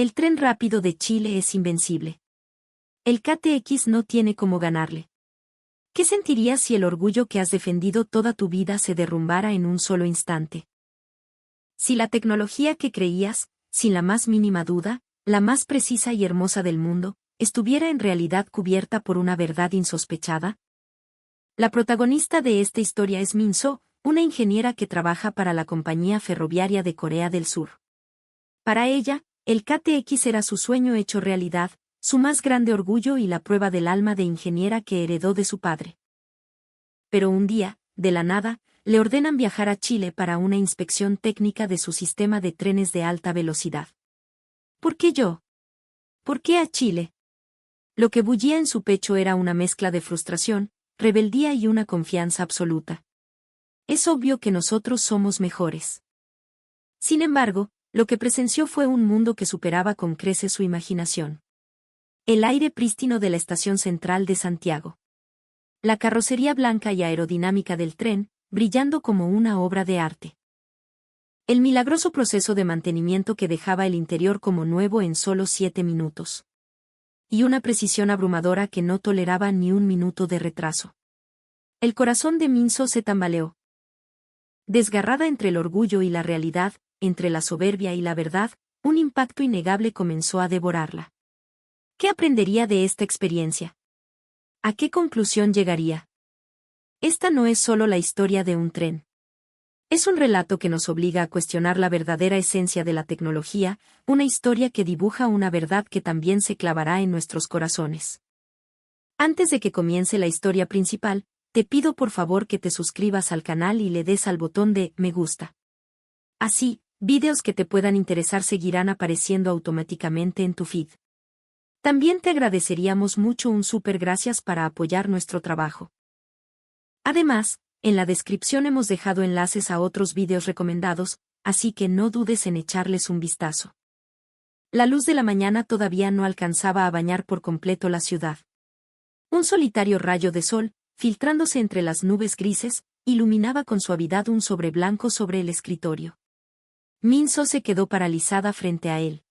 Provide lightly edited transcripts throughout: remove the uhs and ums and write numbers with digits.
El tren rápido de Chile es invencible. El KTX no tiene cómo ganarle. ¿Qué sentirías si el orgullo que has defendido toda tu vida se derrumbara en un solo instante? Si la tecnología que creías, sin la más mínima duda, la más precisa y hermosa del mundo, estuviera en realidad cubierta por una verdad insospechada. La protagonista de esta historia es Min So, una ingeniera que trabaja para la compañía ferroviaria de Corea del Sur. Para ella, el KTX era su sueño hecho realidad, su más grande orgullo y la prueba del alma de ingeniera que heredó de su padre. Pero un día, de la nada, le ordenan viajar a Chile para una inspección técnica de su sistema de trenes de alta velocidad. ¿Por qué yo? ¿Por qué a Chile? Lo que bullía en su pecho era una mezcla de frustración, rebeldía y una confianza absoluta. Es obvio que nosotros somos mejores. Sin embargo, lo que presenció fue un mundo que superaba con creces su imaginación. El aire prístino de la estación central de Santiago. La carrocería blanca y aerodinámica del tren, brillando como una obra de arte. El milagroso proceso de mantenimiento que dejaba el interior como nuevo en solo 7 minutos. Y una precisión abrumadora que no toleraba ni un minuto de retraso. El corazón de Min So se tambaleó. Desgarrada entre el orgullo y la realidad, entre la soberbia y la verdad, un impacto innegable comenzó a devorarla. ¿Qué aprendería de esta experiencia? ¿A qué conclusión llegaría? Esta no es solo la historia de un tren. Es un relato que nos obliga a cuestionar la verdadera esencia de la tecnología, una historia que dibuja una verdad que también se clavará en nuestros corazones. Antes de que comience la historia principal, te pido por favor que te suscribas al canal y le des al botón de me gusta. Así, vídeos que te puedan interesar seguirán apareciendo automáticamente en tu feed. También te agradeceríamos mucho un súper gracias para apoyar nuestro trabajo. Además, en la descripción hemos dejado enlaces a otros vídeos recomendados, así que no dudes en echarles un vistazo. La luz de la mañana todavía no alcanzaba a bañar por completo la ciudad. Un solitario rayo de sol, filtrándose entre las nubes grises, iluminaba con suavidad un sobre blanco sobre el escritorio. Min So se quedó paralizada frente a él.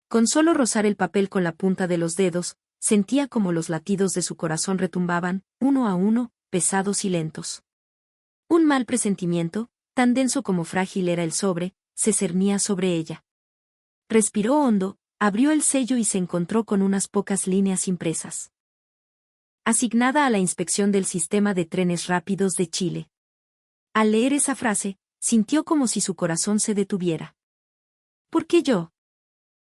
Con solo rozar el papel con la punta de los dedos, sentía como los latidos de su corazón retumbaban, uno a uno, pesados y lentos. Un mal presentimiento, tan denso como frágil era el sobre, se cernía sobre ella. Respiró hondo, abrió el sello y se encontró con unas pocas líneas impresas. Asignada a la inspección del sistema de trenes rápidos de Chile. Al leer esa frase, sintió como si su corazón se detuviera. ¿Por qué yo?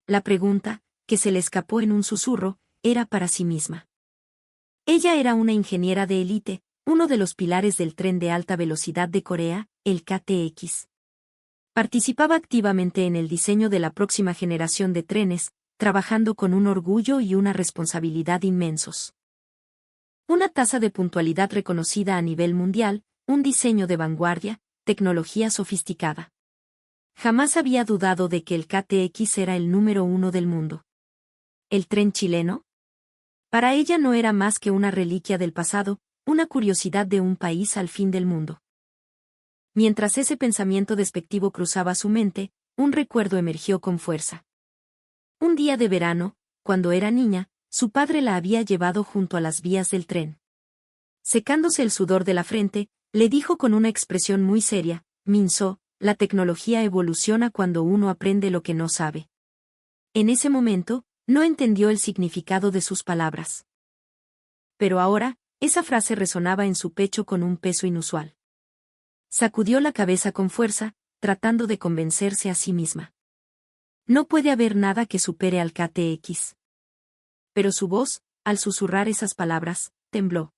La pregunta, que se le escapó en un susurro, era para sí misma. Ella era una ingeniera de élite, uno de los pilares del tren de alta velocidad de Corea, el KTX. Participaba activamente en el diseño de la próxima generación de trenes, trabajando con un orgullo y una responsabilidad inmensos. Una tasa de puntualidad reconocida a nivel mundial, un diseño de vanguardia, tecnología sofisticada. Jamás había dudado de que el KTX era el número 1 del mundo. ¿El tren chileno? Para ella no era más que una reliquia del pasado, una curiosidad de un país al fin del mundo. Mientras ese pensamiento despectivo cruzaba su mente, un recuerdo emergió con fuerza. Un día de verano, cuando era niña, su padre la había llevado junto a las vías del tren. Secándose el sudor de la frente, le dijo con una expresión muy seria, Min So, la tecnología evoluciona cuando uno aprende lo que no sabe. En ese momento, no entendió el significado de sus palabras. Pero ahora, esa frase resonaba en su pecho con un peso inusual. Sacudió la cabeza con fuerza, tratando de convencerse a sí misma. No puede haber nada que supere al KTX. Pero su voz, al susurrar esas palabras, tembló.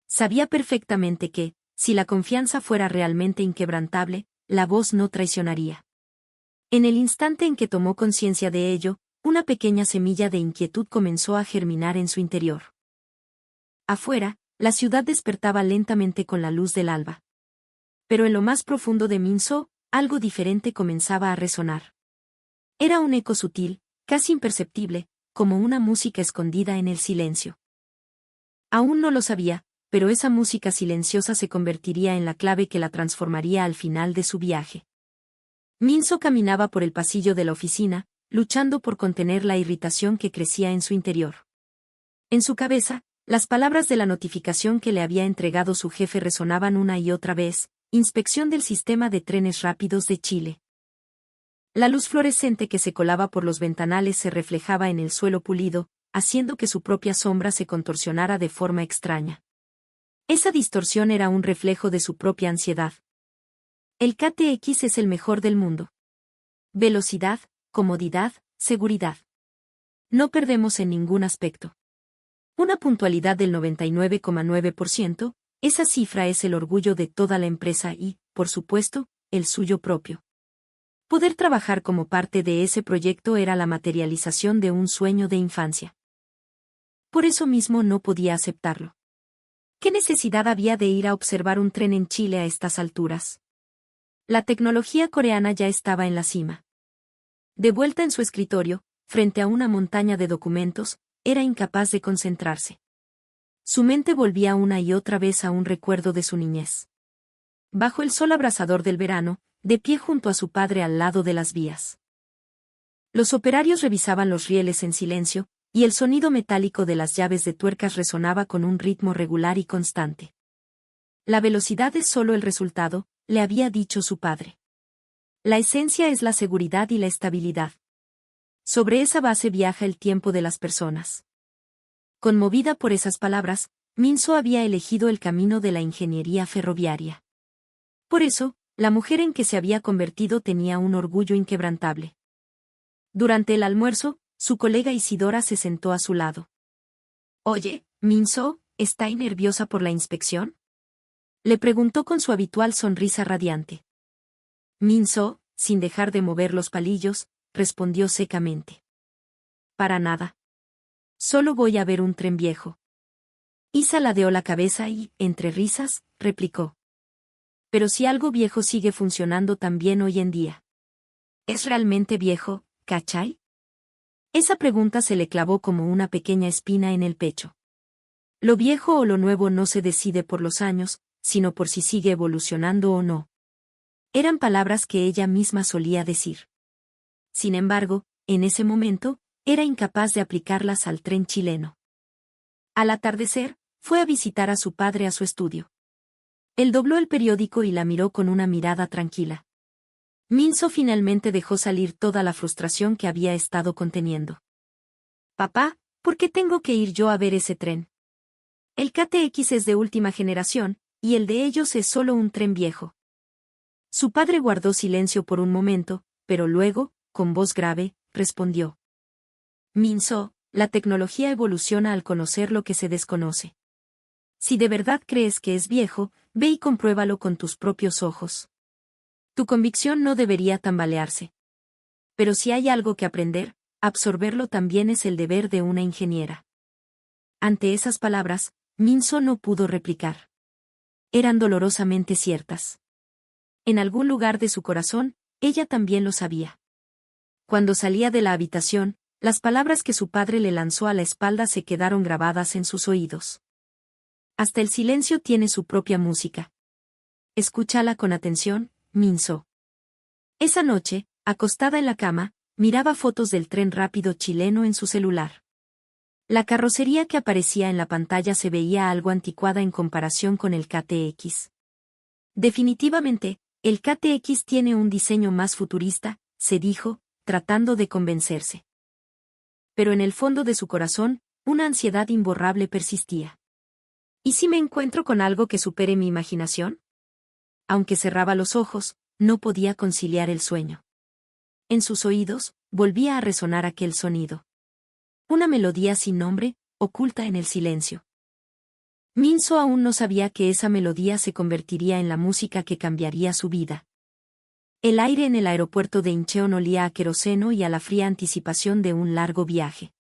Sabía perfectamente que, si la confianza fuera realmente inquebrantable, la voz no traicionaría. En el instante en que tomó conciencia de ello, una pequeña semilla de inquietud comenzó a germinar en su interior. Afuera, la ciudad despertaba lentamente con la luz del alba. Pero en lo más profundo de Min So, algo diferente comenzaba a resonar. Era un eco sutil, casi imperceptible, como una música escondida en el silencio. Aún no lo sabía, pero esa música silenciosa se convertiría en la clave que la transformaría al final de su viaje. Min So caminaba por el pasillo de la oficina, luchando por contener la irritación que crecía en su interior. En su cabeza, las palabras de la notificación que le había entregado su jefe resonaban una y otra vez: inspección del sistema de trenes rápidos de Chile. La luz fluorescente que se colaba por los ventanales se reflejaba en el suelo pulido, haciendo que su propia sombra se contorsionara de forma extraña. Esa distorsión era un reflejo de su propia ansiedad. El KTX es el mejor del mundo. Velocidad, comodidad, seguridad. No perdemos en ningún aspecto. Una puntualidad del 99,9%, esa cifra es el orgullo de toda la empresa y, por supuesto, el suyo propio. Poder trabajar como parte de ese proyecto era la materialización de un sueño de infancia. Por eso mismo no podía aceptarlo. ¿Qué necesidad había de ir a observar un tren en Chile a estas alturas? La tecnología coreana ya estaba en la cima. De vuelta en su escritorio, frente a una montaña de documentos, era incapaz de concentrarse. Su mente volvía una y otra vez a un recuerdo de su niñez. Bajo el sol abrasador del verano, de pie junto a su padre al lado de las vías. Los operarios revisaban los rieles en silencio, y el sonido metálico de las llaves de tuercas resonaba con un ritmo regular y constante. La velocidad es solo el resultado, le había dicho su padre. La esencia es la seguridad y la estabilidad. Sobre esa base viaja el tiempo de las personas. Conmovida por esas palabras, Minso había elegido el camino de la ingeniería ferroviaria. Por eso, la mujer en que se había convertido tenía un orgullo inquebrantable. Durante el almuerzo, su colega Isidora se sentó a su lado. «Oye, Minso, ¿está nerviosa por la inspección?», le preguntó con su habitual sonrisa radiante. Minso, sin dejar de mover los palillos, respondió secamente. «Para nada. Solo voy a ver un tren viejo». Isa ladeó la cabeza y, entre risas, replicó. «Pero si algo viejo sigue funcionando tan bien hoy en día». «¿Es realmente viejo, cachai?». Esa pregunta se le clavó como una pequeña espina en el pecho. Lo viejo o lo nuevo no se decide por los años, sino por si sigue evolucionando o no. Eran palabras que ella misma solía decir. Sin embargo, en ese momento, era incapaz de aplicarlas al tren chileno. Al atardecer, fue a visitar a su padre a su estudio. Él dobló el periódico y la miró con una mirada tranquila. Minso finalmente dejó salir toda la frustración que había estado conteniendo. «Papá, ¿por qué tengo que ir yo a ver ese tren? El KTX es de última generación, y el de ellos es solo un tren viejo». Su padre guardó silencio por un momento, pero luego, con voz grave, respondió. «Minso, la tecnología evoluciona al conocer lo que se desconoce. Si de verdad crees que es viejo, ve y compruébalo con tus propios ojos. Tu convicción no debería tambalearse. Pero si hay algo que aprender, absorberlo también es el deber de una ingeniera». Ante esas palabras, Minso no pudo replicar. Eran dolorosamente ciertas. En algún lugar de su corazón, ella también lo sabía. Cuando salía de la habitación, las palabras que su padre le lanzó a la espalda se quedaron grabadas en sus oídos. «Hasta el silencio tiene su propia música. Escúchala con atención, Minso». Esa noche, acostada en la cama, miraba fotos del tren rápido chileno en su celular. La carrocería que aparecía en la pantalla se veía algo anticuada en comparación con el KTX. Definitivamente, el KTX tiene un diseño más futurista, se dijo, tratando de convencerse. Pero en el fondo de su corazón, una ansiedad imborrable persistía. ¿Y si me encuentro con algo que supere mi imaginación? Aunque cerraba los ojos, no podía conciliar el sueño. En sus oídos, volvía a resonar aquel sonido. Una melodía sin nombre, oculta en el silencio. Minso aún no sabía que esa melodía se convertiría en la música que cambiaría su vida. El aire en el aeropuerto de Incheon olía a queroseno y a la fría anticipación de un largo viaje.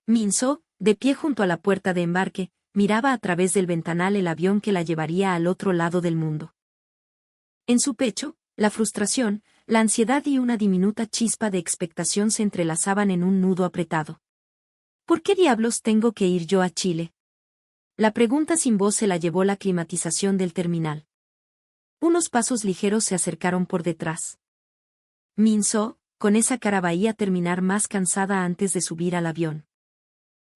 Minso, de pie junto a la puerta de embarque, miraba a través del ventanal el avión que la llevaría al otro lado del mundo. En su pecho, la frustración, la ansiedad y una diminuta chispa de expectación se entrelazaban en un nudo apretado. ¿Por qué diablos tengo que ir yo a Chile? La pregunta sin voz se la llevó la climatización del terminal. Unos pasos ligeros se acercaron por detrás. «Minso, con esa cara veía terminar más cansada antes de subir al avión.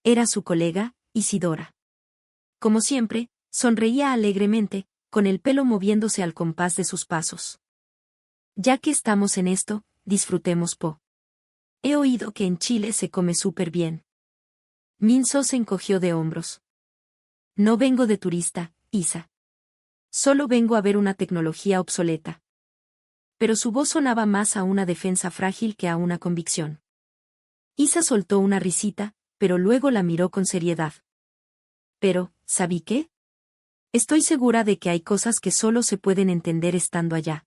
Era su colega, Isidora. Como siempre, sonreía alegremente, con el pelo moviéndose al compás de sus pasos. Ya que estamos en esto, disfrutemos po. He oído que en Chile se come súper bien. Minso se encogió de hombros. No vengo de turista, Isa. Solo vengo a ver una tecnología obsoleta. Pero su voz sonaba más a una defensa frágil que a una convicción. Isa soltó una risita, pero luego la miró con seriedad. Pero, ¿sabí qué? Estoy segura de que hay cosas que solo se pueden entender estando allá.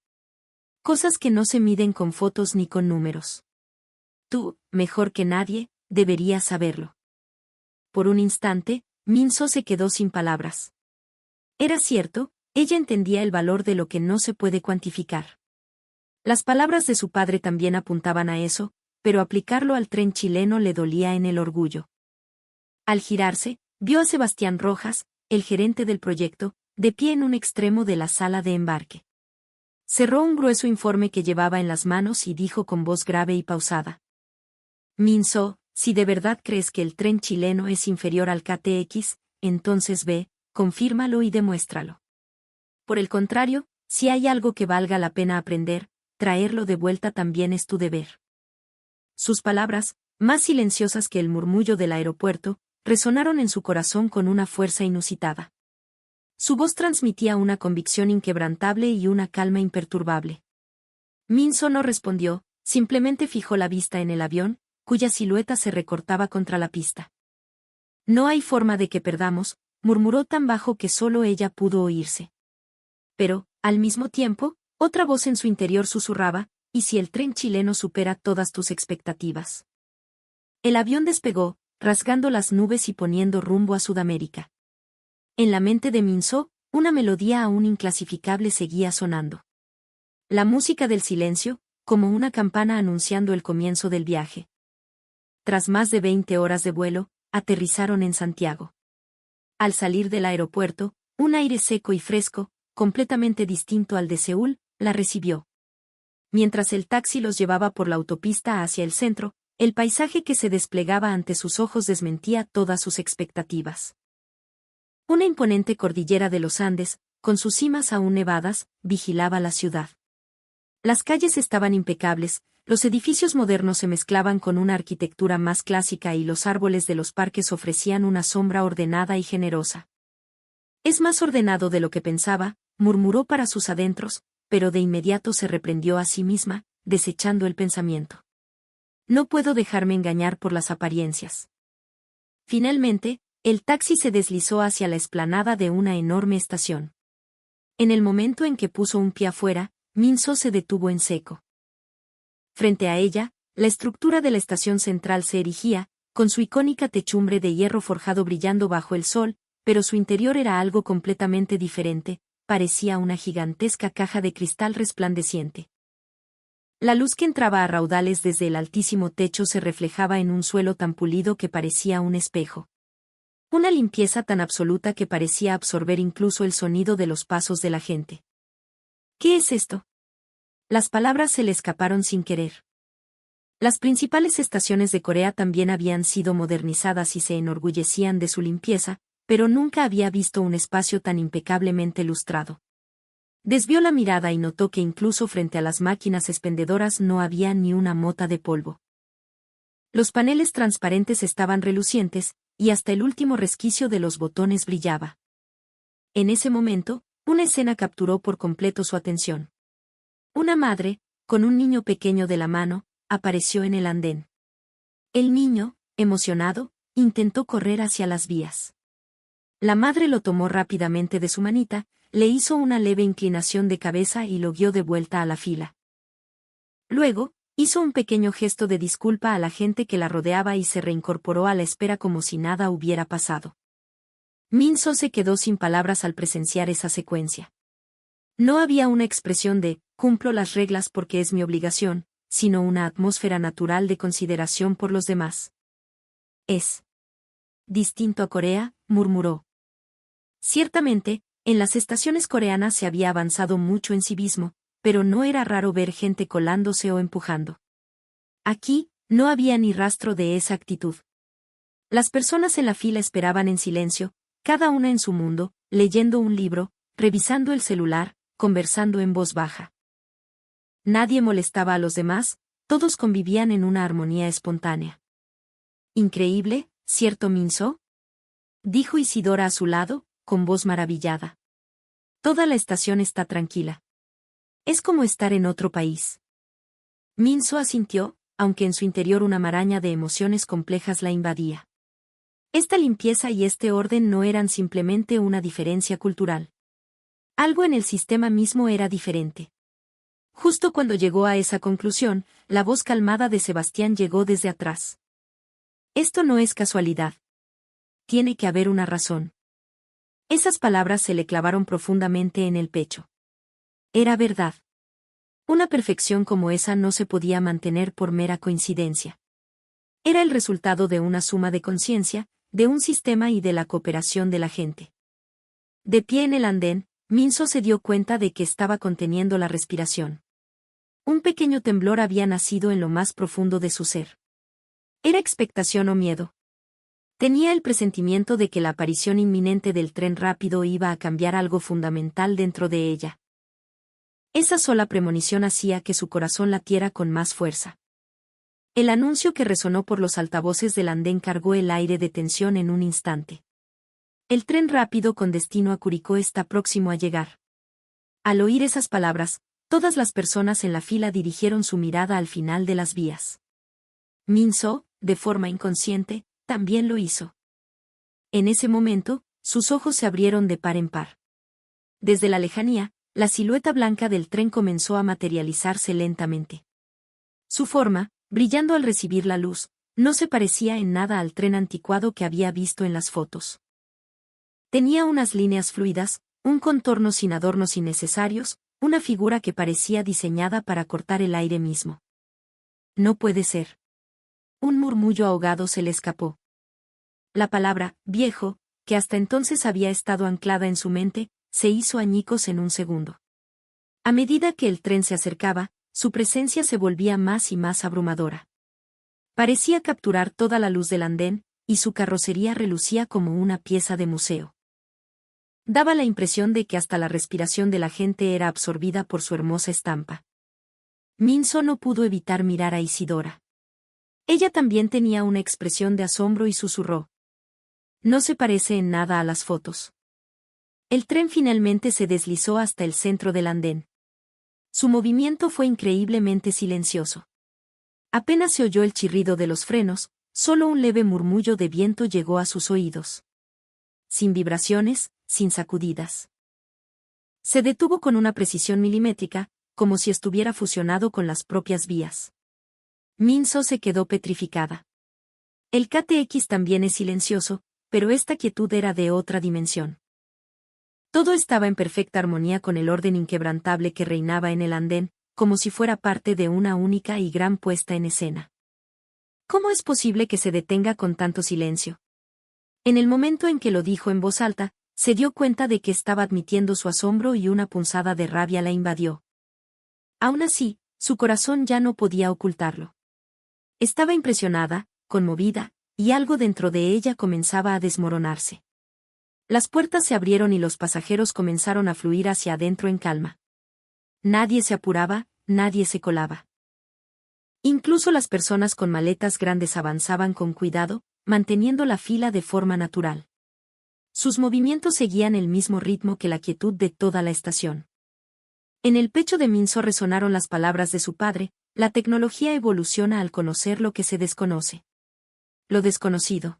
Cosas que no se miden con fotos ni con números. Tú, mejor que nadie, deberías saberlo. Por un instante, Minso se quedó sin palabras. Era cierto, ella entendía el valor de lo que no se puede cuantificar. Las palabras de su padre también apuntaban a eso, pero aplicarlo al tren chileno le dolía en el orgullo. Al girarse, vio a Sebastián Rojas, el gerente del proyecto, de pie en un extremo de la sala de embarque. Cerró un grueso informe que llevaba en las manos y dijo con voz grave y pausada. Minso, si de verdad crees que el tren chileno es inferior al KTX, entonces ve, confírmalo y demuéstralo. Por el contrario, si hay algo que valga la pena aprender, traerlo de vuelta también es tu deber. Sus palabras, más silenciosas que el murmullo del aeropuerto, resonaron en su corazón con una fuerza inusitada. Su voz transmitía una convicción inquebrantable y una calma imperturbable. Minso no respondió, simplemente fijó la vista en el avión, cuya silueta se recortaba contra la pista. No hay forma de que perdamos, murmuró tan bajo que solo ella pudo oírse. Pero, al mismo tiempo, otra voz en su interior susurraba, ¿y si el tren chileno supera todas tus expectativas? El avión despegó, rasgando las nubes y poniendo rumbo a Sudamérica. En la mente de Minso, una melodía aún inclasificable seguía sonando. La música del silencio, como una campana anunciando el comienzo del viaje. Tras más de 20 horas de vuelo, aterrizaron en Santiago. Al salir del aeropuerto, un aire seco y fresco, completamente distinto al de Seúl, la recibió. Mientras el taxi los llevaba por la autopista hacia el centro, el paisaje que se desplegaba ante sus ojos desmentía todas sus expectativas. Una imponente cordillera de los Andes, con sus cimas aún nevadas, vigilaba la ciudad. Las calles estaban impecables, los edificios modernos se mezclaban con una arquitectura más clásica y los árboles de los parques ofrecían una sombra ordenada y generosa. Es más ordenado de lo que pensaba, murmuró para sus adentros, pero de inmediato se reprendió a sí misma, desechando el pensamiento. No puedo dejarme engañar por las apariencias. Finalmente, el taxi se deslizó hacia la explanada de una enorme estación. En el momento en que puso un pie afuera, Minso se detuvo en seco. Frente a ella, la estructura de la estación central se erigía, con su icónica techumbre de hierro forjado brillando bajo el sol, pero su interior era algo completamente diferente, parecía una gigantesca caja de cristal resplandeciente. La luz que entraba a raudales desde el altísimo techo se reflejaba en un suelo tan pulido que parecía un espejo. Una limpieza tan absoluta que parecía absorber incluso el sonido de los pasos de la gente. ¿Qué es esto? Las palabras se le escaparon sin querer. Las principales estaciones de Corea también habían sido modernizadas y se enorgullecían de su limpieza, pero nunca había visto un espacio tan impecablemente lustrado. Desvió la mirada y notó que incluso frente a las máquinas expendedoras no había ni una mota de polvo. Los paneles transparentes estaban relucientes, y hasta el último resquicio de los botones brillaba. En ese momento, una escena capturó por completo su atención. Una madre, con un niño pequeño de la mano, apareció en el andén. El niño, emocionado, intentó correr hacia las vías. La madre lo tomó rápidamente de su manita, le hizo una leve inclinación de cabeza y lo guió de vuelta a la fila. Luego, hizo un pequeño gesto de disculpa a la gente que la rodeaba y se reincorporó a la espera como si nada hubiera pasado. Minso se quedó sin palabras al presenciar esa secuencia. No había una expresión de, cumplo las reglas porque es mi obligación, sino una atmósfera natural de consideración por los demás. Es distinto a Corea, murmuró. Ciertamente, en las estaciones coreanas se había avanzado mucho en civismo, pero no era raro ver gente colándose o empujando. Aquí, no había ni rastro de esa actitud. Las personas en la fila esperaban en silencio, cada una en su mundo, leyendo un libro, revisando el celular, conversando en voz baja. Nadie molestaba a los demás, todos convivían en una armonía espontánea. Increíble, ¿cierto, Minso? Dijo Isidora a su lado, con voz maravillada. Toda la estación está tranquila. Es como estar en otro país. Minso asintió, aunque en su interior una maraña de emociones complejas la invadía. Esta limpieza y este orden no eran simplemente una diferencia cultural. Algo en el sistema mismo era diferente. Justo cuando llegó a esa conclusión, la voz calmada de Sebastián llegó desde atrás. Esto no es casualidad. Tiene que haber una razón. Esas palabras se le clavaron profundamente en el pecho. Era verdad. Una perfección como esa no se podía mantener por mera coincidencia. Era el resultado de una suma de conciencia, de un sistema y de la cooperación de la gente. De pie en el andén, Minso se dio cuenta de que estaba conteniendo la respiración. Un pequeño temblor había nacido en lo más profundo de su ser. ¿Era expectación o miedo? Tenía el presentimiento de que la aparición inminente del tren rápido iba a cambiar algo fundamental dentro de ella. Esa sola premonición hacía que su corazón latiera con más fuerza. El anuncio que resonó por los altavoces del andén cargó el aire de tensión en un instante. El tren rápido con destino a Curicó está próximo a llegar. Al oír esas palabras, todas las personas en la fila dirigieron su mirada al final de las vías. Minso, de forma inconsciente, también lo hizo. En ese momento, sus ojos se abrieron de par en par. Desde la lejanía, la silueta blanca del tren comenzó a materializarse lentamente. Su forma, brillando al recibir la luz, no se parecía en nada al tren anticuado que había visto en las fotos. Tenía unas líneas fluidas, un contorno sin adornos innecesarios, una figura que parecía diseñada para cortar el aire mismo. No puede ser. Un murmullo ahogado se le escapó. La palabra, viejo, que hasta entonces había estado anclada en su mente, se hizo añicos en un segundo. A medida que el tren se acercaba, su presencia se volvía más y más abrumadora. Parecía capturar toda la luz del andén, y su carrocería relucía como una pieza de museo. Daba la impresión de que hasta la respiración de la gente era absorbida por su hermosa estampa. Minso no pudo evitar mirar a Isidora. Ella también tenía una expresión de asombro y susurró. No se parece en nada a las fotos. El tren finalmente se deslizó hasta el centro del andén. Su movimiento fue increíblemente silencioso. Apenas se oyó el chirrido de los frenos, solo un leve murmullo de viento llegó a sus oídos. Sin vibraciones, sin sacudidas. Se detuvo con una precisión milimétrica, como si estuviera fusionado con las propias vías. Minso se quedó petrificada. El KTX también es silencioso, pero esta quietud era de otra dimensión. Todo estaba en perfecta armonía con el orden inquebrantable que reinaba en el andén, como si fuera parte de una única y gran puesta en escena. ¿Cómo es posible que se detenga con tanto silencio? En el momento en que lo dijo en voz alta, se dio cuenta de que estaba admitiendo su asombro y una punzada de rabia la invadió. Aún así, su corazón ya no podía ocultarlo. Estaba impresionada, conmovida, y algo dentro de ella comenzaba a desmoronarse. Las puertas se abrieron y los pasajeros comenzaron a fluir hacia adentro en calma. Nadie se apuraba, nadie se colaba. Incluso las personas con maletas grandes avanzaban con cuidado, manteniendo la fila de forma natural. Sus movimientos seguían el mismo ritmo que la quietud de toda la estación. En el pecho de Minso resonaron las palabras de su padre: la tecnología evoluciona al conocer lo que se desconoce. Lo desconocido.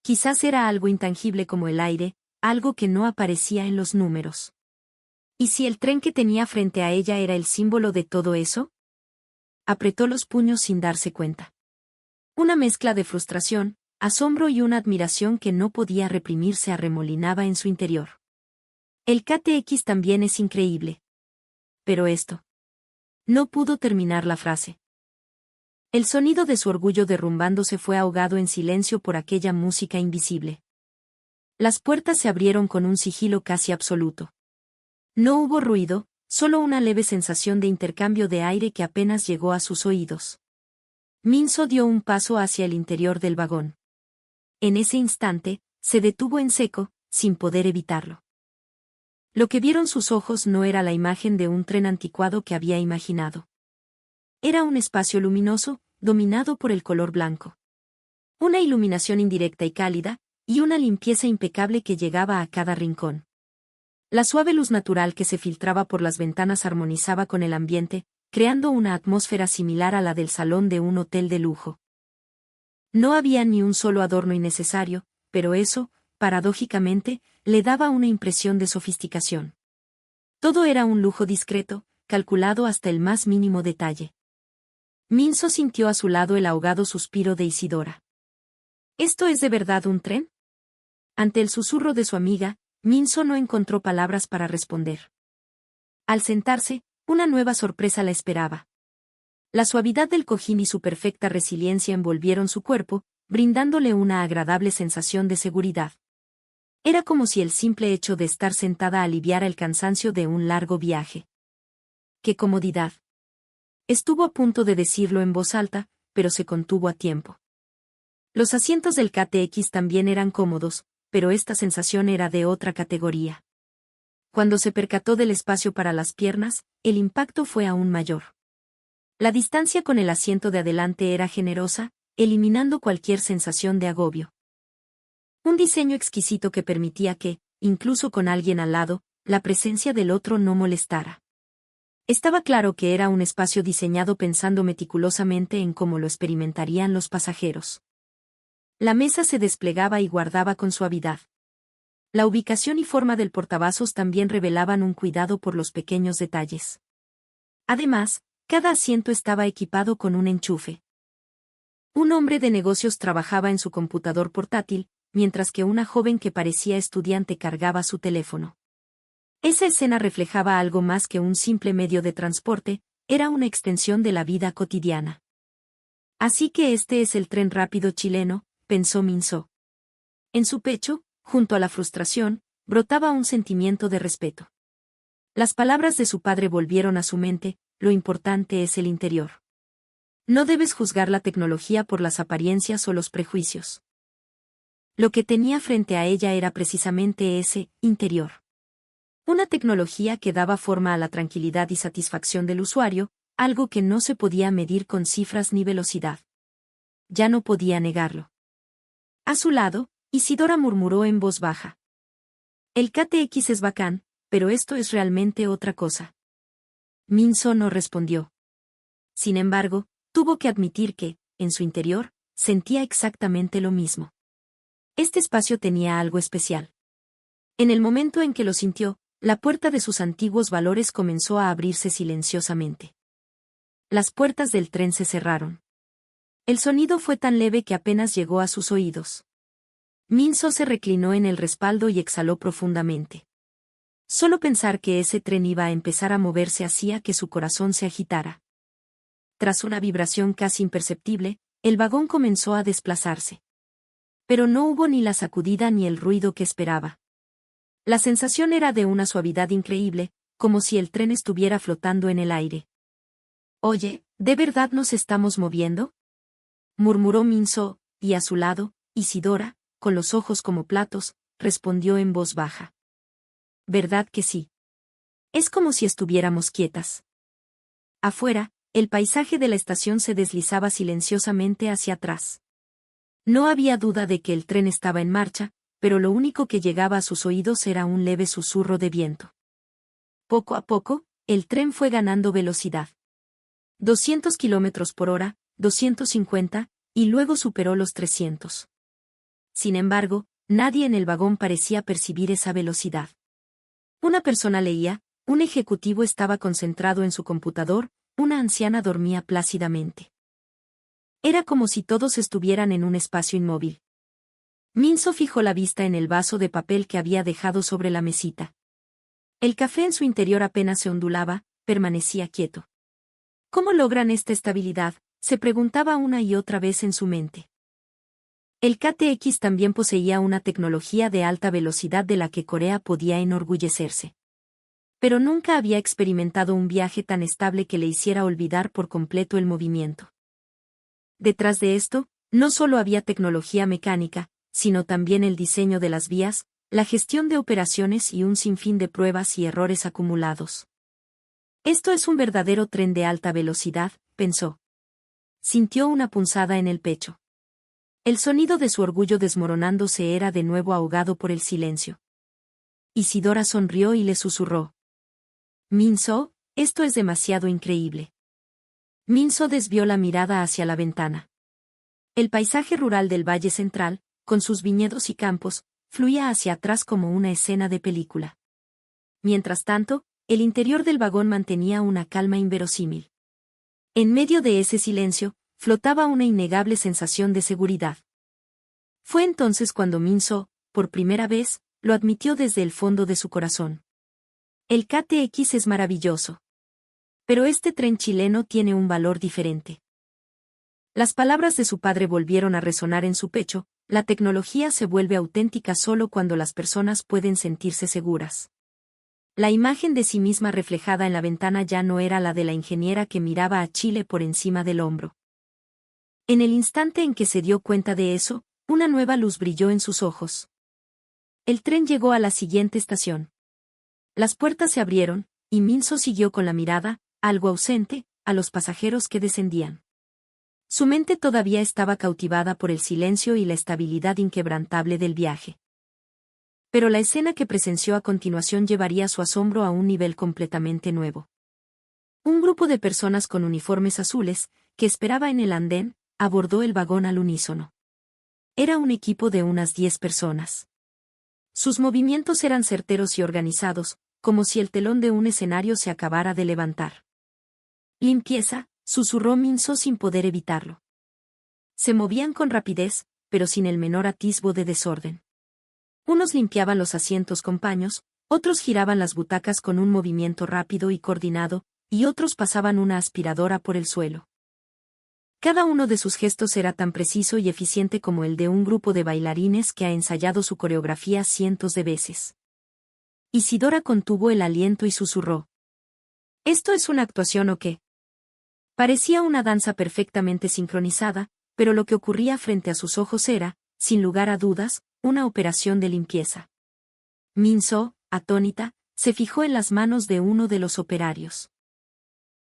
Quizás era algo intangible como el aire, algo que no aparecía en los números. ¿Y si el tren que tenía frente a ella era el símbolo de todo eso? Apretó los puños sin darse cuenta. Una mezcla de frustración, asombro y una admiración que no podía reprimir se arremolinaba en su interior. El KTX también es increíble. Pero esto. No pudo terminar la frase. El sonido de su orgullo derrumbándose fue ahogado en silencio por aquella música invisible. Las puertas se abrieron con un sigilo casi absoluto. No hubo ruido, solo una leve sensación de intercambio de aire que apenas llegó a sus oídos. Minso dio un paso hacia el interior del vagón. En ese instante, se detuvo en seco, sin poder evitarlo. Lo que vieron sus ojos no era la imagen de un tren anticuado que había imaginado. Era un espacio luminoso, dominado por el color blanco. Una iluminación indirecta y cálida, y una limpieza impecable que llegaba a cada rincón. La suave luz natural que se filtraba por las ventanas armonizaba con el ambiente, creando una atmósfera similar a la del salón de un hotel de lujo. No había ni un solo adorno innecesario, pero eso, paradójicamente, le daba una impresión de sofisticación. Todo era un lujo discreto, calculado hasta el más mínimo detalle. Minso sintió a su lado el ahogado suspiro de Isidora. ¿Esto es de verdad un tren? Ante el susurro de su amiga, Minso no encontró palabras para responder. Al sentarse, una nueva sorpresa la esperaba. La suavidad del cojín y su perfecta resiliencia envolvieron su cuerpo, brindándole una agradable sensación de seguridad. Era como si el simple hecho de estar sentada aliviara el cansancio de un largo viaje. ¡Qué comodidad! Estuvo a punto de decirlo en voz alta, pero se contuvo a tiempo. Los asientos del KTX también eran cómodos, pero esta sensación era de otra categoría. Cuando se percató del espacio para las piernas, el impacto fue aún mayor. La distancia con el asiento de adelante era generosa, eliminando cualquier sensación de agobio. Un diseño exquisito que permitía que, incluso con alguien al lado, la presencia del otro no molestara. Estaba claro que era un espacio diseñado pensando meticulosamente en cómo lo experimentarían los pasajeros. La mesa se desplegaba y guardaba con suavidad. La ubicación y forma del portavasos también revelaban un cuidado por los pequeños detalles. Además, cada asiento estaba equipado con un enchufe. Un hombre de negocios trabajaba en su computador portátil, mientras que una joven que parecía estudiante cargaba su teléfono. Esa escena reflejaba algo más que un simple medio de transporte, era una extensión de la vida cotidiana. Así que este es el tren rápido chileno, pensó Minso. En su pecho, junto a la frustración, brotaba un sentimiento de respeto. Las palabras de su padre volvieron a su mente, lo importante es el interior. No debes juzgar la tecnología por las apariencias o los prejuicios. Lo que tenía frente a ella era precisamente ese interior. Una tecnología que daba forma a la tranquilidad y satisfacción del usuario, algo que no se podía medir con cifras ni velocidad. Ya no podía negarlo. A su lado, Isidora murmuró en voz baja. El KTX es bacán, pero esto es realmente otra cosa. Minso no respondió. Sin embargo, tuvo que admitir que, en su interior, sentía exactamente lo mismo. Este espacio tenía algo especial. En el momento en que lo sintió, la puerta de sus antiguos valores comenzó a abrirse silenciosamente. Las puertas del tren se cerraron. El sonido fue tan leve que apenas llegó a sus oídos. Minso se reclinó en el respaldo y exhaló profundamente. Solo pensar que ese tren iba a empezar a moverse hacía que su corazón se agitara. Tras una vibración casi imperceptible, el vagón comenzó a desplazarse. Pero no hubo ni la sacudida ni el ruido que esperaba. La sensación era de una suavidad increíble, como si el tren estuviera flotando en el aire. «Oye, ¿de verdad nos estamos moviendo?», murmuró Minso, y a su lado, Isidora, con los ojos como platos, respondió en voz baja. «¿Verdad que sí? Es como si estuviéramos quietas». Afuera, el paisaje de la estación se deslizaba silenciosamente hacia atrás. No había duda de que el tren estaba en marcha, pero lo único que llegaba a sus oídos era un leve susurro de viento. Poco a poco, el tren fue ganando velocidad. 200 kilómetros por hora, 250, y luego superó los 300. Sin embargo, nadie en el vagón parecía percibir esa velocidad. Una persona leía, un ejecutivo estaba concentrado en su computador, una anciana dormía plácidamente. Era como si todos estuvieran en un espacio inmóvil. Minso fijó la vista en el vaso de papel que había dejado sobre la mesita. El café en su interior apenas se ondulaba, permanecía quieto. ¿Cómo logran esta estabilidad?, se preguntaba una y otra vez en su mente. El KTX también poseía una tecnología de alta velocidad de la que Corea podía enorgullecerse. Pero nunca había experimentado un viaje tan estable que le hiciera olvidar por completo el movimiento. Detrás de esto, no solo había tecnología mecánica, sino también el diseño de las vías, la gestión de operaciones y un sinfín de pruebas y errores acumulados. Esto es un verdadero tren de alta velocidad, pensó. Sintió una punzada en el pecho. El sonido de su orgullo desmoronándose era de nuevo ahogado por el silencio. Isidora sonrió y le susurró. Minso, esto es demasiado increíble. Minso desvió la mirada hacia la ventana. El paisaje rural del Valle Central, con sus viñedos y campos, fluía hacia atrás como una escena de película. Mientras tanto, el interior del vagón mantenía una calma inverosímil. En medio de ese silencio, flotaba una innegable sensación de seguridad. Fue entonces cuando Minso, por primera vez, lo admitió desde el fondo de su corazón. El KTX es maravilloso. Pero este tren chileno tiene un valor diferente. Las palabras de su padre volvieron a resonar en su pecho, la tecnología se vuelve auténtica solo cuando las personas pueden sentirse seguras. La imagen de sí misma reflejada en la ventana ya no era la de la ingeniera que miraba a Chile por encima del hombro. En el instante en que se dio cuenta de eso, una nueva luz brilló en sus ojos. El tren llegó a la siguiente estación. Las puertas se abrieron, y Minso siguió con la mirada, algo ausente, a los pasajeros que descendían. Su mente todavía estaba cautivada por el silencio y la estabilidad inquebrantable del viaje. Pero la escena que presenció a continuación llevaría su asombro a un nivel completamente nuevo. Un grupo de personas con uniformes azules, que esperaba en el andén, abordó el vagón al unísono. Era un equipo de unas 10 personas. Sus movimientos eran certeros y organizados, como si el telón de un escenario se acabara de levantar. Limpieza, susurró Minso sin poder evitarlo. Se movían con rapidez, pero sin el menor atisbo de desorden. Unos limpiaban los asientos con paños, otros giraban las butacas con un movimiento rápido y coordinado, y otros pasaban una aspiradora por el suelo. Cada uno de sus gestos era tan preciso y eficiente como el de un grupo de bailarines que ha ensayado su coreografía cientos de veces. Isidora contuvo el aliento y susurró. ¿Esto es una actuación o qué? Parecía una danza perfectamente sincronizada, pero lo que ocurría frente a sus ojos era, sin lugar a dudas, una operación de limpieza. Minso, atónita, se fijó en las manos de uno de los operarios.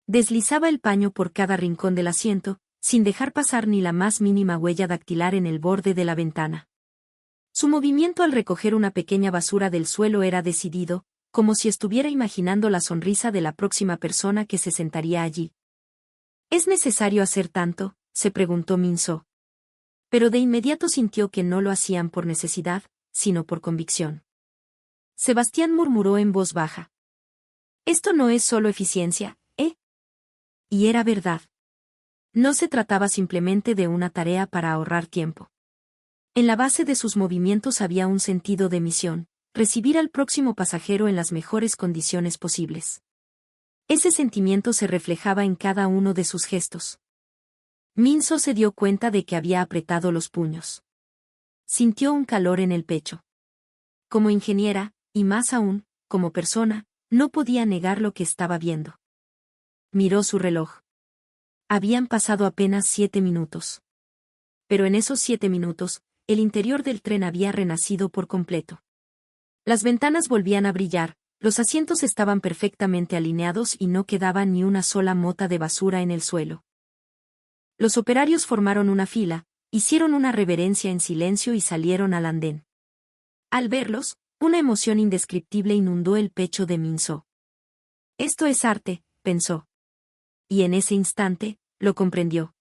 Deslizaba el paño por cada rincón del asiento, sin dejar pasar ni la más mínima huella dactilar en el borde de la ventana. Su movimiento al recoger una pequeña basura del suelo era decidido, como si estuviera imaginando la sonrisa de la próxima persona que se sentaría allí. ¿Es necesario hacer tanto?, se preguntó Minso. Pero de inmediato sintió que no lo hacían por necesidad, sino por convicción. Sebastián murmuró en voz baja. Esto no es solo eficiencia, ¿eh? Y era verdad. No se trataba simplemente de una tarea para ahorrar tiempo. En la base de sus movimientos había un sentido de misión, recibir al próximo pasajero en las mejores condiciones posibles. Ese sentimiento se reflejaba en cada uno de sus gestos. Minso se dio cuenta de que había apretado los puños. Sintió un calor en el pecho. Como ingeniera, y más aún, como persona, no podía negar lo que estaba viendo. Miró su reloj. Habían pasado apenas 7 minutos. Pero en esos 7 minutos, el interior del tren había renacido por completo. Las ventanas volvían a brillar, los asientos estaban perfectamente alineados y no quedaba ni una sola mota de basura en el suelo. Los operarios formaron una fila, hicieron una reverencia en silencio y salieron al andén. Al verlos, una emoción indescriptible inundó el pecho de Minso. Esto es arte, pensó. Y en ese instante, lo comprendió.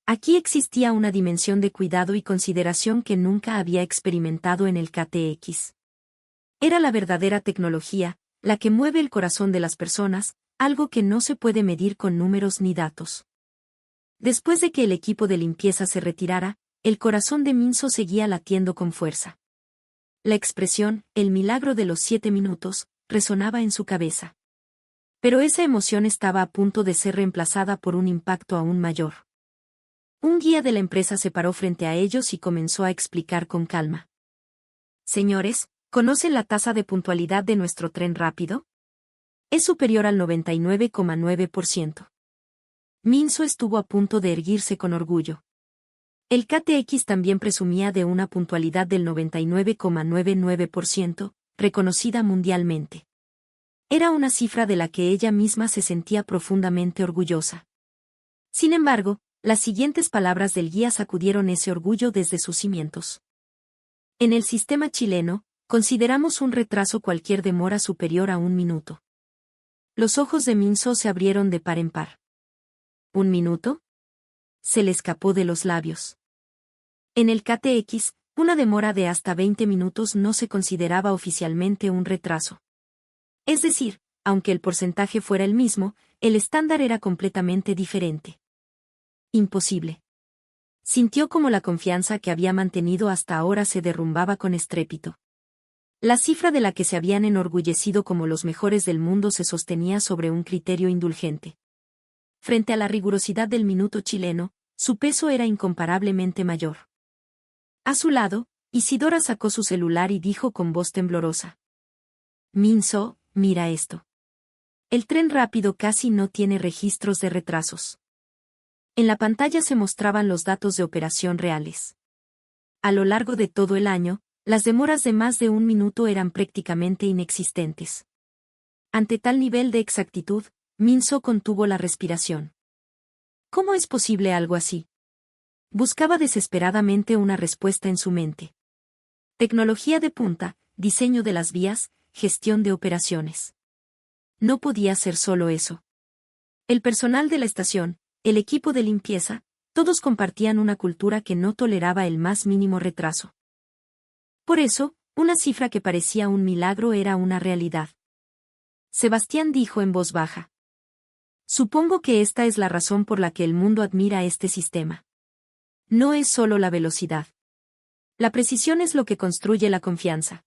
Aquí existía una dimensión de cuidado y consideración que nunca había experimentado en el KTX. Era la verdadera tecnología, la que mueve el corazón de las personas, algo que no se puede medir con números ni datos. Después de que el equipo de limpieza se retirara, el corazón de Minso seguía latiendo con fuerza. La expresión, el milagro de los 7 minutos, resonaba en su cabeza. Pero esa emoción estaba a punto de ser reemplazada por un impacto aún mayor. Un guía de la empresa se paró frente a ellos y comenzó a explicar con calma. Señores, ¿conocen la tasa de puntualidad de nuestro tren rápido? Es superior al 99,9%. Minso estuvo a punto de erguirse con orgullo. El KTX también presumía de una puntualidad del 99,99%, reconocida mundialmente. Era una cifra de la que ella misma se sentía profundamente orgullosa. Sin embargo, las siguientes palabras del guía sacudieron ese orgullo desde sus cimientos. En el sistema chileno, consideramos un retraso cualquier demora superior a 1 minuto. Los ojos de Minso se abrieron de par en par. ¿1 minuto? Se le escapó de los labios. En el KTX, una demora de hasta 20 minutos no se consideraba oficialmente un retraso. Es decir, aunque el porcentaje fuera el mismo, el estándar era completamente diferente. Imposible. Sintió como la confianza que había mantenido hasta ahora se derrumbaba con estrépito. La cifra de la que se habían enorgullecido como los mejores del mundo se sostenía sobre un criterio indulgente. Frente a la rigurosidad del minuto chileno, su peso era incomparablemente mayor. A su lado, Isidora sacó su celular y dijo con voz temblorosa: «Minso, mira esto. El tren rápido casi no tiene registros de retrasos». En la pantalla se mostraban los datos de operación reales. A lo largo de todo el año, las demoras de más de 1 minuto eran prácticamente inexistentes. Ante tal nivel de exactitud, Minso contuvo la respiración. ¿Cómo es posible algo así? Buscaba desesperadamente una respuesta en su mente. Tecnología de punta, diseño de las vías, gestión de operaciones. No podía ser solo eso. El personal de la estación, el equipo de limpieza, todos compartían una cultura que no toleraba el más mínimo retraso. Por eso, una cifra que parecía un milagro era una realidad. Sebastián dijo en voz baja: «Supongo que esta es la razón por la que el mundo admira este sistema. No es solo la velocidad. La precisión es lo que construye la confianza».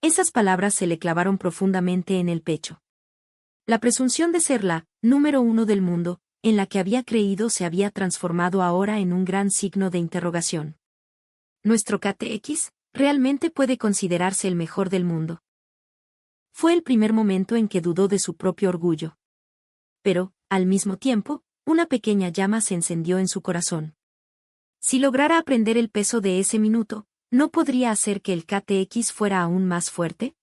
Esas palabras se le clavaron profundamente en el pecho. La presunción de ser la número uno del mundo, en la que había creído, se había transformado ahora en un gran signo de interrogación. ¿Nuestro KTX realmente puede considerarse el mejor del mundo? Fue el primer momento en que dudó de su propio orgullo. Pero, al mismo tiempo, una pequeña llama se encendió en su corazón. Si lograra aprender el peso de ese minuto, ¿no podría hacer que el KTX fuera aún más fuerte?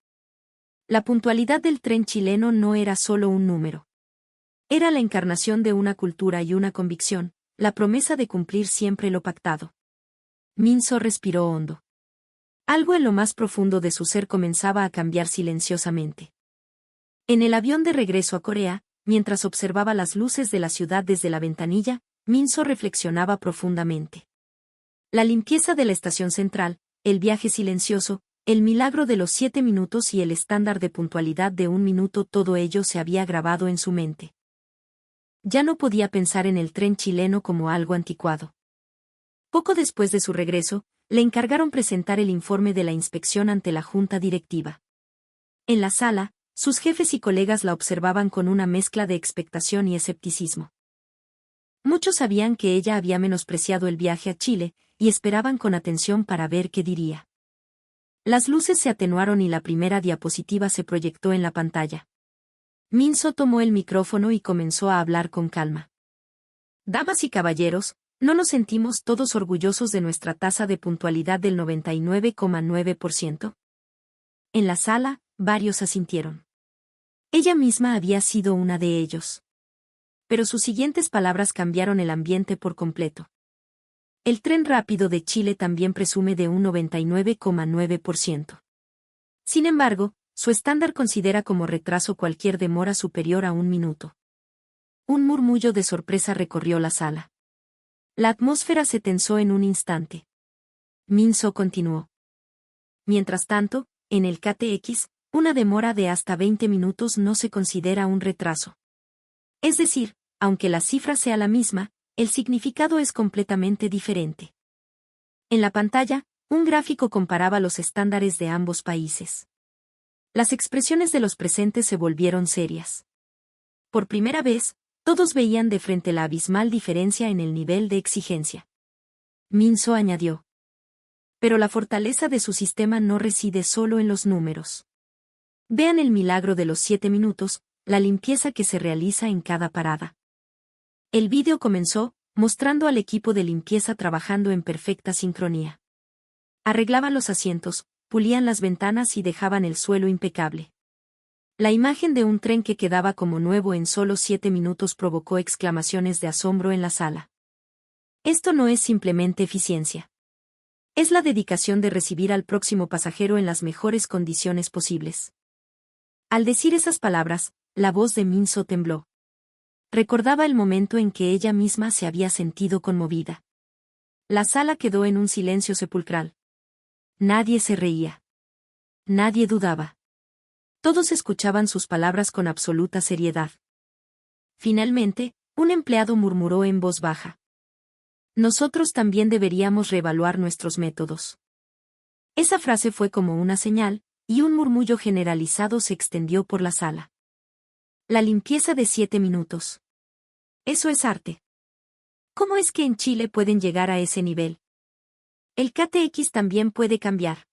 La puntualidad del tren chileno no era solo un número. Era la encarnación de una cultura y una convicción, la promesa de cumplir siempre lo pactado. Minso respiró hondo. Algo en lo más profundo de su ser comenzaba a cambiar silenciosamente. En el avión de regreso a Corea, mientras observaba las luces de la ciudad desde la ventanilla, Minso reflexionaba profundamente. La limpieza de la estación central, el viaje silencioso, el milagro de los 7 minutos y el estándar de puntualidad de 1 minuto, todo ello se había grabado en su mente. Ya no podía pensar en el tren chileno como algo anticuado. Poco después de su regreso, le encargaron presentar el informe de la inspección ante la junta directiva. En la sala, sus jefes y colegas la observaban con una mezcla de expectación y escepticismo. Muchos sabían que ella había menospreciado el viaje a Chile, y esperaban con atención para ver qué diría. Las luces se atenuaron y la primera diapositiva se proyectó en la pantalla. Minso tomó el micrófono y comenzó a hablar con calma. «Damas y caballeros, ¿no nos sentimos todos orgullosos de nuestra tasa de puntualidad del 99,9%? En la sala, varios asintieron. Ella misma había sido una de ellos. Pero sus siguientes palabras cambiaron el ambiente por completo. El tren rápido de Chile también presume de un 99,9%. Sin embargo, su estándar considera como retraso cualquier demora superior a 1 minuto. Un murmullo de sorpresa recorrió la sala. La atmósfera se tensó en un instante. Minso continuó. Mientras tanto, en el KTX, una demora de hasta 20 minutos no se considera un retraso. Es decir, aunque la cifra sea la misma, el significado es completamente diferente. En la pantalla, un gráfico comparaba los estándares de ambos países. Las expresiones de los presentes se volvieron serias. Por primera vez, todos veían de frente la abismal diferencia en el nivel de exigencia. Minso añadió: «Pero la fortaleza de su sistema no reside solo en los números. Vean el milagro de los 7 minutos, la limpieza que se realiza en cada parada. El vídeo comenzó, mostrando al equipo de limpieza trabajando en perfecta sincronía. Arreglaban los asientos, pulían las ventanas y dejaban el suelo impecable. La imagen de un tren que quedaba como nuevo en solo 7 minutos provocó exclamaciones de asombro en la sala. Esto no es simplemente eficiencia. Es la dedicación de recibir al próximo pasajero en las mejores condiciones posibles. Al decir esas palabras, la voz de Min-soo tembló. Recordaba el momento en que ella misma se había sentido conmovida. La sala quedó en un silencio sepulcral. Nadie se reía. Nadie dudaba. Todos escuchaban sus palabras con absoluta seriedad. Finalmente, un empleado murmuró en voz baja. Nosotros también deberíamos reevaluar nuestros métodos. Esa frase fue como una señal, y un murmullo generalizado se extendió por la sala. La limpieza de 7 minutos. Eso es arte. ¿Cómo es que en Chile pueden llegar a ese nivel? El KTX también puede cambiar.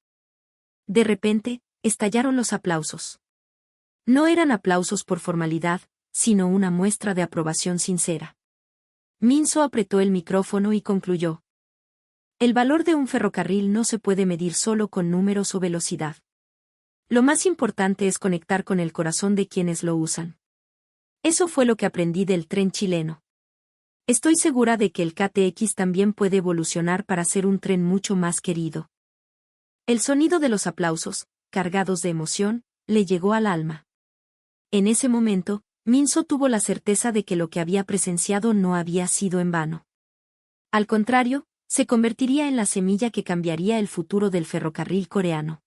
De repente, estallaron los aplausos. No eran aplausos por formalidad, sino una muestra de aprobación sincera. Min-soo apretó el micrófono y concluyó. El valor de un ferrocarril no se puede medir solo con números o velocidad. Lo más importante es conectar con el corazón de quienes lo usan. Eso fue lo que aprendí del tren chileno. Estoy segura de que el KTX también puede evolucionar para ser un tren mucho más querido. El sonido de los aplausos, cargados de emoción, le llegó al alma. En ese momento, Min-soo tuvo la certeza de que lo que había presenciado no había sido en vano. Al contrario, se convertiría en la semilla que cambiaría el futuro del ferrocarril coreano.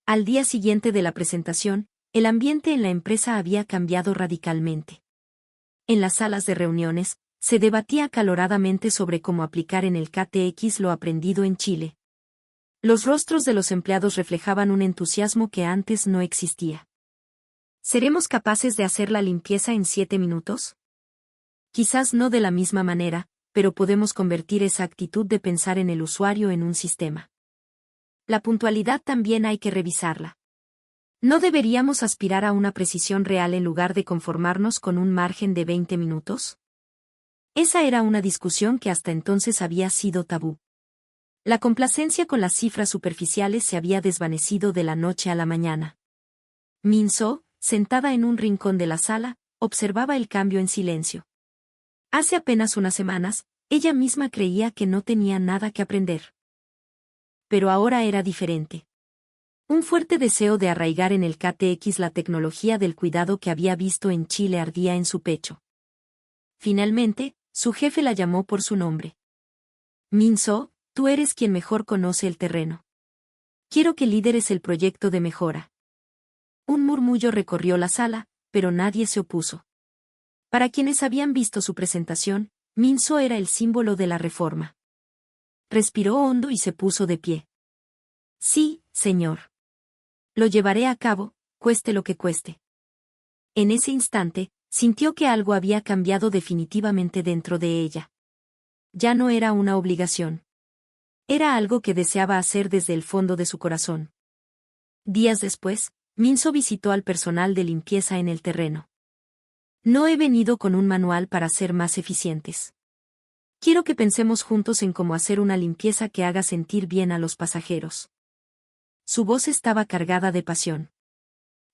Al día siguiente de la presentación, el ambiente en la empresa había cambiado radicalmente. En las salas de reuniones, se debatía acaloradamente sobre cómo aplicar en el KTX lo aprendido en Chile. Los rostros de los empleados reflejaban un entusiasmo que antes no existía. ¿Seremos capaces de hacer la limpieza en 7 minutos? Quizás no de la misma manera, pero podemos convertir esa actitud de pensar en el usuario en un sistema. La puntualidad también hay que revisarla. ¿No deberíamos aspirar a una precisión real en lugar de conformarnos con un margen de 20 minutos? Esa era una discusión que hasta entonces había sido tabú. La complacencia con las cifras superficiales se había desvanecido de la noche a la mañana. Min-soo, sentada en un rincón de la sala, observaba el cambio en silencio. Hace apenas unas semanas, ella misma creía que no tenía nada que aprender. Pero ahora era diferente. Un fuerte deseo de arraigar en el KTX la tecnología del cuidado que había visto en Chile ardía en su pecho. Finalmente, su jefe la llamó por su nombre. Min-soo, tú eres quien mejor conoce el terreno. Quiero que lideres el proyecto de mejora. Un murmullo recorrió la sala, pero nadie se opuso. Para quienes habían visto su presentación, Min-soo era el símbolo de la reforma. Respiró hondo y se puso de pie. Sí, señor. Lo llevaré a cabo, cueste lo que cueste. En ese instante, sintió que algo había cambiado definitivamente dentro de ella. Ya no era una obligación. Era algo que deseaba hacer desde el fondo de su corazón. Días después, Min-soo visitó al personal de limpieza en el terreno. No he venido con un manual para ser más eficientes. Quiero que pensemos juntos en cómo hacer una limpieza que haga sentir bien a los pasajeros. Su voz estaba cargada de pasión.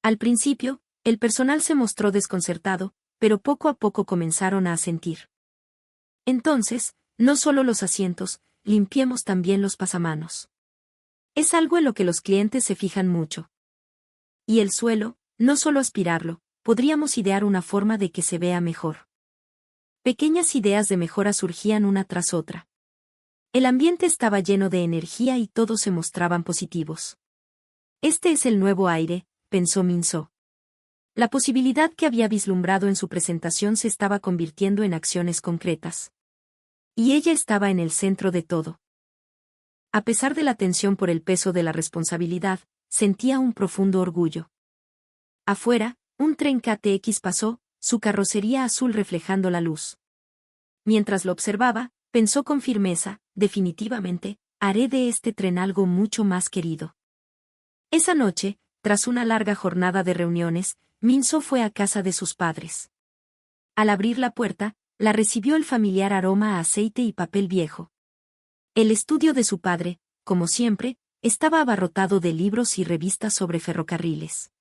Al principio, el personal se mostró desconcertado, pero poco a poco comenzaron a asentir. Entonces, no solo los asientos, limpiemos también los pasamanos. Es algo en lo que los clientes se fijan mucho. Y el suelo, no solo aspirarlo, podríamos idear una forma de que se vea mejor. Pequeñas ideas de mejora surgían una tras otra. El ambiente estaba lleno de energía y todos se mostraban positivos. Este es el nuevo aire, pensó Min-soo. La posibilidad que había vislumbrado en su presentación se estaba convirtiendo en acciones concretas. Y ella estaba en el centro de todo. A pesar de la tensión por el peso de la responsabilidad, sentía un profundo orgullo. Afuera, un tren KTX pasó, su carrocería azul reflejando la luz. Mientras lo observaba, pensó con firmeza, definitivamente, haré de este tren algo mucho más querido. Esa noche, tras una larga jornada de reuniones, Min-soo fue a casa de sus padres. Al abrir la puerta, la recibió el familiar aroma a aceite y papel viejo. El estudio de su padre, como siempre, estaba abarrotado de libros y revistas sobre ferrocarriles.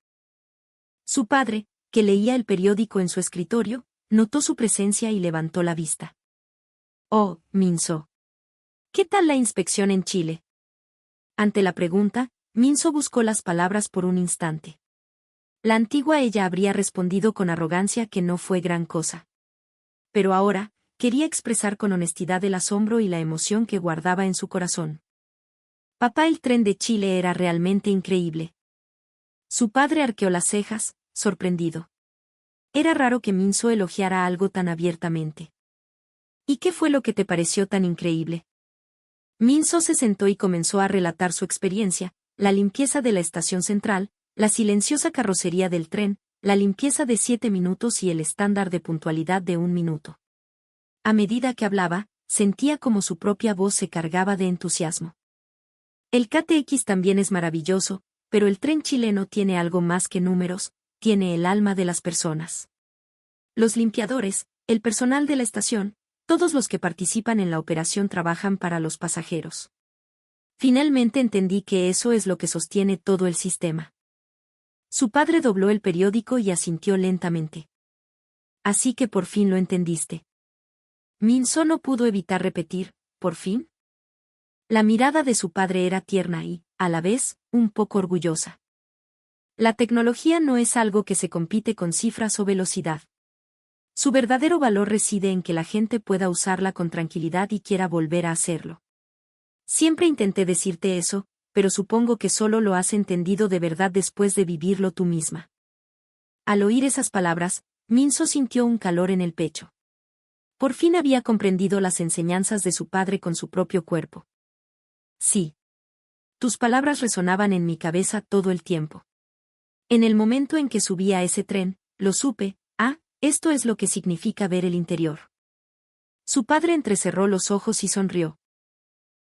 Su padre, que leía el periódico en su escritorio, notó su presencia y levantó la vista. «Oh, Minso. ¿Qué tal la inspección en Chile?» Ante la pregunta, Minso buscó las palabras por un instante. La antigua ella habría respondido con arrogancia que no fue gran cosa. Pero ahora, quería expresar con honestidad el asombro y la emoción que guardaba en su corazón. Papá, el tren de Chile era realmente increíble. Su padre arqueó las cejas, sorprendido. Era raro que Minso elogiara algo tan abiertamente. ¿Y qué fue lo que te pareció tan increíble? Minso se sentó y comenzó a relatar su experiencia, la limpieza de la estación central, la silenciosa carrocería del tren, la limpieza de 7 minutos y el estándar de puntualidad de 1 minuto. A medida que hablaba, sentía como su propia voz se cargaba de entusiasmo. El KTX también es maravilloso, pero el tren chileno tiene algo más que números, tiene el alma de las personas. Los limpiadores, el personal de la estación, todos los que participan en la operación trabajan para los pasajeros. Finalmente entendí que eso es lo que sostiene todo el sistema. Su padre dobló el periódico y asintió lentamente. Así que por fin lo entendiste. Minso no pudo evitar repetir, ¿por fin? La mirada de su padre era tierna y, a la vez, un poco orgullosa. La tecnología no es algo que se compite con cifras o velocidad. Su verdadero valor reside en que la gente pueda usarla con tranquilidad y quiera volver a hacerlo. Siempre intenté decirte eso, pero supongo que solo lo has entendido de verdad después de vivirlo tú misma. Al oír esas palabras, Minso sintió un calor en el pecho. Por fin había comprendido las enseñanzas de su padre con su propio cuerpo. Sí. Tus palabras resonaban en mi cabeza todo el tiempo. En el momento en que subí a ese tren, lo supe, esto es lo que significa ver el interior. Su padre entrecerró los ojos y sonrió.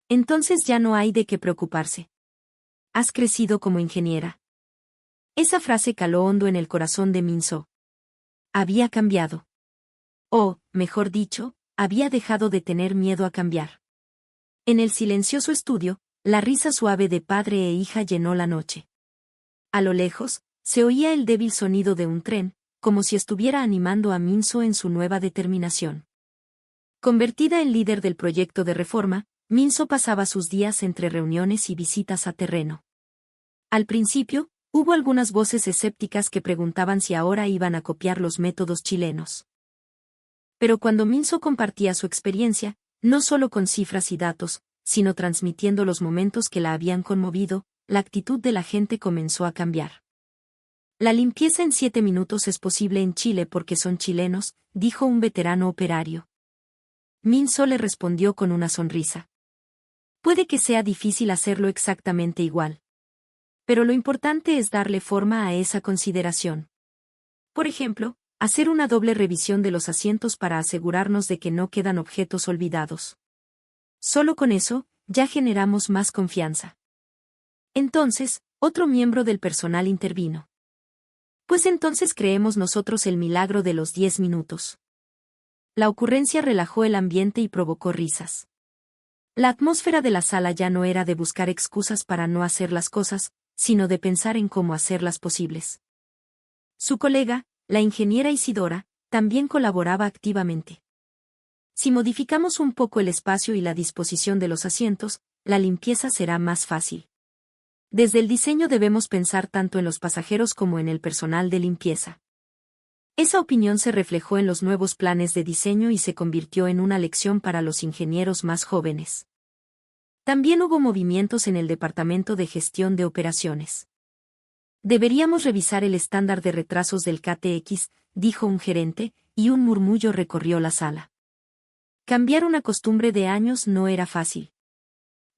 Entonces ya no hay de qué preocuparse. Has crecido como ingeniera. Esa frase caló hondo en el corazón de Minso. Había cambiado. O, mejor dicho, había dejado de tener miedo a cambiar. En el silencioso estudio, la risa suave de padre e hija llenó la noche. A lo lejos, se oía el débil sonido de un tren, como si estuviera animando a Minso en su nueva determinación. Convertida en líder del proyecto de reforma, Minso pasaba sus días entre reuniones y visitas a terreno. Al principio, hubo algunas voces escépticas que preguntaban si ahora iban a copiar los métodos chilenos. Pero cuando Minso compartía su experiencia, no solo con cifras y datos, sino transmitiendo los momentos que la habían conmovido, la actitud de la gente comenzó a cambiar. La limpieza en 7 minutos es posible en Chile porque son chilenos, dijo un veterano operario. Minso le respondió con una sonrisa. Puede que sea difícil hacerlo exactamente igual. Pero lo importante es darle forma a esa consideración. Por ejemplo, hacer una doble revisión de los asientos para asegurarnos de que no quedan objetos olvidados. Solo con eso, ya generamos más confianza. Entonces, otro miembro del personal intervino. Pues entonces creemos nosotros el milagro de los 10 minutos. La ocurrencia relajó el ambiente y provocó risas. La atmósfera de la sala ya no era de buscar excusas para no hacer las cosas, sino de pensar en cómo hacerlas posibles. Su colega, la ingeniera Isidora, también colaboraba activamente. Si modificamos un poco el espacio y la disposición de los asientos, la limpieza será más fácil. Desde el diseño debemos pensar tanto en los pasajeros como en el personal de limpieza. Esa opinión se reflejó en los nuevos planes de diseño y se convirtió en una lección para los ingenieros más jóvenes. También hubo movimientos en el departamento de gestión de operaciones. Deberíamos revisar el estándar de retrasos del KTX, dijo un gerente, y un murmullo recorrió la sala. Cambiar una costumbre de años no era fácil.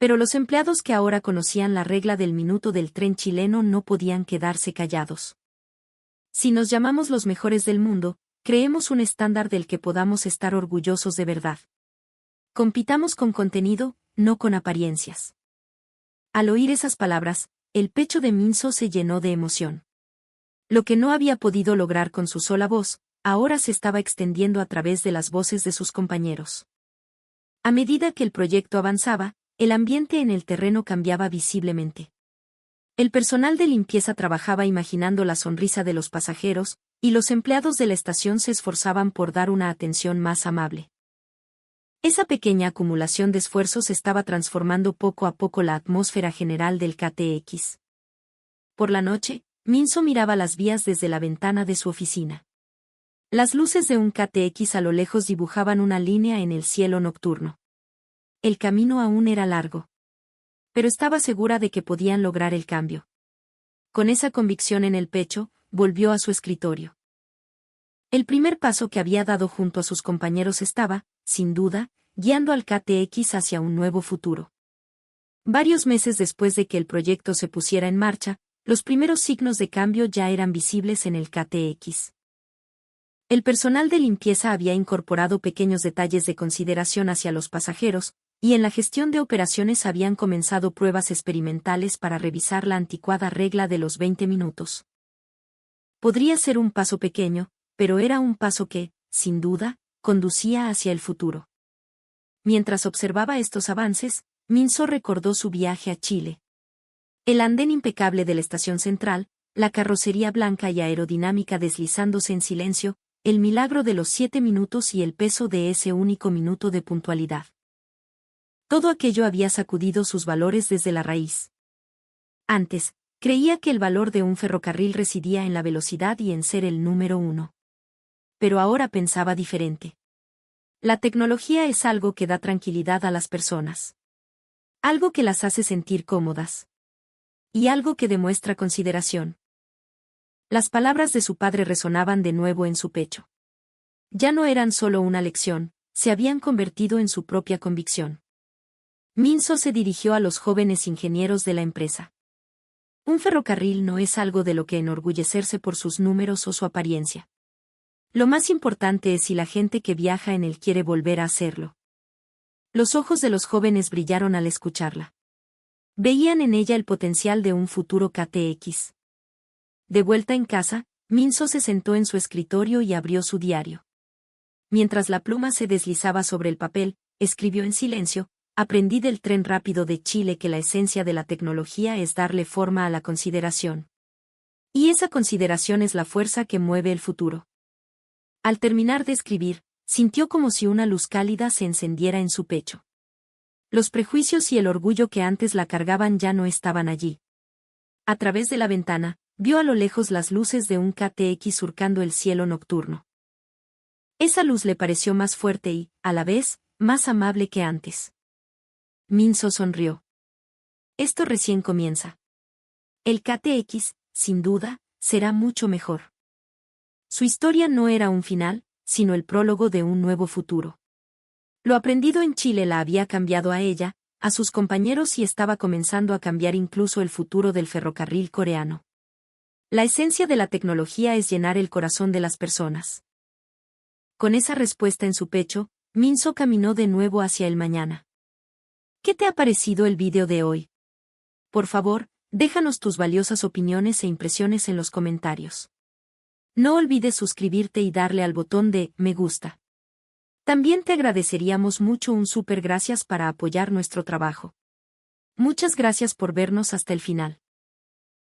Pero los empleados que ahora conocían la regla del minuto del tren chileno no podían quedarse callados. Si nos llamamos los mejores del mundo, creemos un estándar del que podamos estar orgullosos de verdad. Compitamos con contenido, no con apariencias. Al oír esas palabras, el pecho de Minso se llenó de emoción. Lo que no había podido lograr con su sola voz, ahora se estaba extendiendo a través de las voces de sus compañeros. A medida que el proyecto avanzaba, el ambiente en el terreno cambiaba visiblemente. El personal de limpieza trabajaba imaginando la sonrisa de los pasajeros, y los empleados de la estación se esforzaban por dar una atención más amable. Esa pequeña acumulación de esfuerzos estaba transformando poco a poco la atmósfera general del KTX. Por la noche, Minso miraba las vías desde la ventana de su oficina. Las luces de un KTX a lo lejos dibujaban una línea en el cielo nocturno. El camino aún era largo. Pero estaba segura de que podían lograr el cambio. Con esa convicción en el pecho, volvió a su escritorio. El primer paso que había dado junto a sus compañeros estaba, sin duda, guiando al KTX hacia un nuevo futuro. Varios meses después de que el proyecto se pusiera en marcha, los primeros signos de cambio ya eran visibles en el KTX. El personal de limpieza había incorporado pequeños detalles de consideración hacia los pasajeros, y en la gestión de operaciones habían comenzado pruebas experimentales para revisar la anticuada regla de los 20 minutos. Podría ser un paso pequeño, pero era un paso que, sin duda, conducía hacia el futuro. Mientras observaba estos avances, Minso recordó su viaje a Chile. El andén impecable de la estación central, la carrocería blanca y aerodinámica deslizándose en silencio, el milagro de los 7 minutos y el peso de ese único minuto de puntualidad. Todo aquello había sacudido sus valores desde la raíz. Antes, creía que el valor de un ferrocarril residía en la velocidad y en ser el número uno. Pero ahora pensaba diferente. La tecnología es algo que da tranquilidad a las personas. Algo que las hace sentir cómodas. Y algo que demuestra consideración. Las palabras de su padre resonaban de nuevo en su pecho. Ya no eran solo una lección, se habían convertido en su propia convicción. Minso se dirigió a los jóvenes ingenieros de la empresa. Un ferrocarril no es algo de lo que enorgullecerse por sus números o su apariencia. Lo más importante es si la gente que viaja en él quiere volver a hacerlo. Los ojos de los jóvenes brillaron al escucharla. Veían en ella el potencial de un futuro KTX. De vuelta en casa, Minso se sentó en su escritorio y abrió su diario. Mientras la pluma se deslizaba sobre el papel, escribió en silencio: aprendí del tren rápido de Chile que la esencia de la tecnología es darle forma a la consideración. Y esa consideración es la fuerza que mueve el futuro. Al terminar de escribir, sintió como si una luz cálida se encendiera en su pecho. Los prejuicios y el orgullo que antes la cargaban ya no estaban allí. A través de la ventana, vio a lo lejos las luces de un KTX surcando el cielo nocturno. Esa luz le pareció más fuerte y, a la vez, más amable que antes. Minso sonrió. Esto recién comienza. El KTX, sin duda, será mucho mejor. Su historia no era un final, sino el prólogo de un nuevo futuro. Lo aprendido en Chile la había cambiado a ella, a sus compañeros y estaba comenzando a cambiar incluso el futuro del ferrocarril coreano. La esencia de la tecnología es llenar el corazón de las personas. Con esa respuesta en su pecho, Minso caminó de nuevo hacia el mañana. ¿Qué te ha parecido el vídeo de hoy? Por favor, déjanos tus valiosas opiniones e impresiones en los comentarios. No olvides suscribirte y darle al botón de me gusta. También te agradeceríamos mucho un súper gracias para apoyar nuestro trabajo. Muchas gracias por vernos hasta el final.